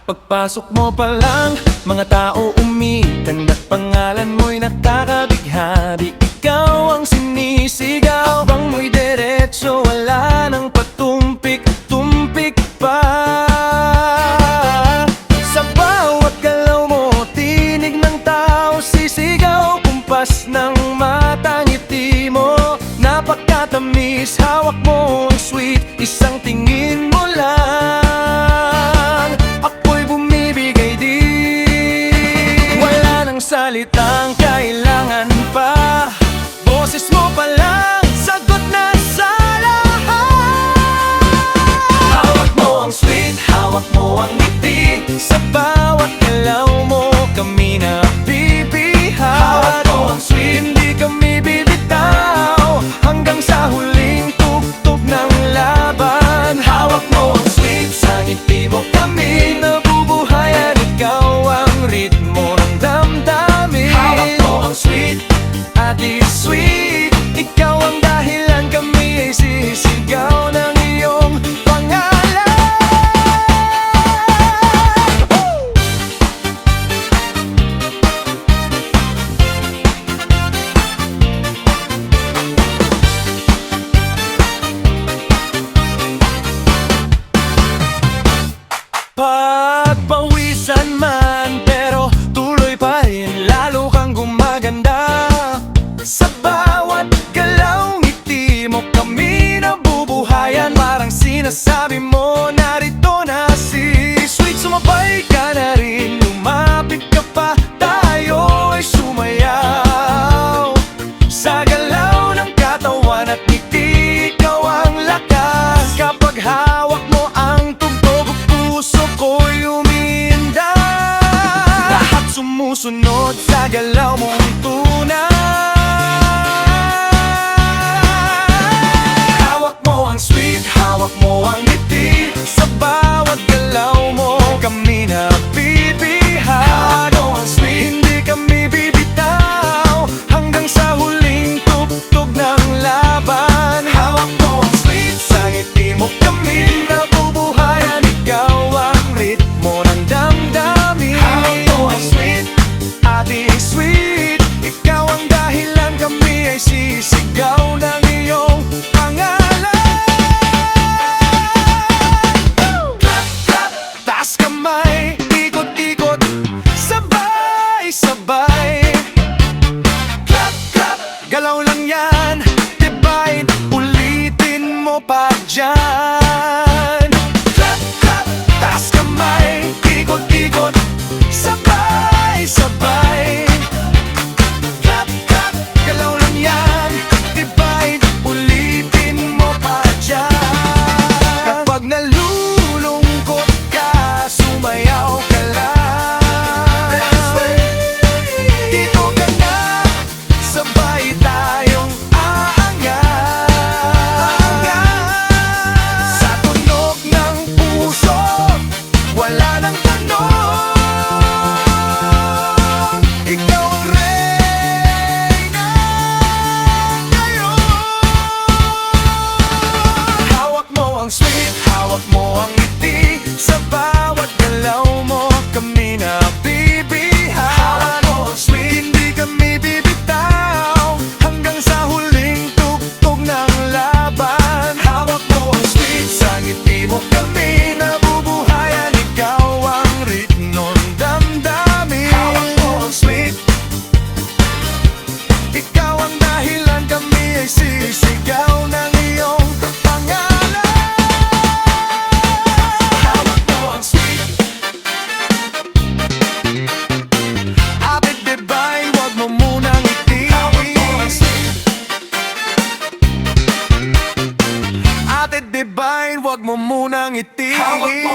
Pagpasok mo pa lang, mga tao umitanda't pangalan mo'y nakakabighari. Ikaw ang sinisigaw, bang mo'y diretso, wala nang patumpik-tumpik pa. Sa bawat galaw mo, tinig ng tao sisigaw. Kumpas ng mata, ngiti mo, napakatamis. Hawak mo ang sweet, isang tingin mo lang, ako'y bumibigay din. Wala nang salitang kailangan pa, boses mo pa lang, sagot na sa lahat. Hawak mo ang sweet, hawak mo ang ngiti, sa bawat galaw mo kami na bibihag. Hawak mo ang sweet, hindi kami bibitaw, hanggang sa huling tugtog ng laban. Hawak mo ang sweet, sa ngiti mo kami nabubuhayan. Ikaw ang ritmo ng damdamin. Hawak mo ang sweet, ate sweet, ikaw ang dahilan kami ay sisigaw ng iyong pangalan. Pagpawisan man, pero tuloy pa rin, lalo kang gumaganda. Sa bawat galaw, ngiti mo kami nabubuhayan. Parang sinasabi mo, narito na si sweet. Sumabay ka na rin, lumapit ka pa, tayo ay sumayaw. Sa galaw ng katawan at ngiti, ikaw ang lakas. Kapag hawak mo ang tugtog, puso ko'y umiinda. Lahat sumusunod sa galaw mong tunay. Hawak mo ang sweet, hawak mo ang ngiti, sa bawat galaw mo kami nabibihag. Hawak mo ang sweet, hindi kami bibitaw, hanggang sa huling tugtog ng laban. Hawak mo ang sweet, sa ngiti mo kami nabubuhayan. Ikaw ang ritmo ng damdamin. Hawak mo ang sweet, ate sweet, ikaw ang dahilan kami ay sisigaw ng iyong pangalan. Clap, clap, taas kamay, ikot-ikot, sabay-sabay. Clap, clap, galaw lang yan, divide, ulitin mo pa dyan. Clap, clap, taas kamay, ikot-ikot, sabay-sabay. Clap, clap, galaw lang yan, divide, ulitin mo pa dyan. Kapag nalulungkot ka, sumayaw ka lang. Dito ka na, sabay tayong aangat. Sa tunog ng puso, wala nang tanong, ikaw ang reyna ngayon. Hawak mo ang sweet, hawak mo ang ngiti, sa bawat galaw mo kami nabibihag. Hawak mo ang sweet, hindi kami bibitaw, hanggang sa huling tugtog ng laban. Hawak mo ang sweet, sa ngiti mo kami nabubuhayan. Ikaw ang ritmo ng damdamin. Hawak mo ang sweet, ikaw ang dahilan kami ay sisigaw ng iyong pangalan. Hawak mo ang sweet, ate divine, wag mo munang ngiti. Hawak mo ang sweet, ate divine, wag mo munang ngiti. Hawak mo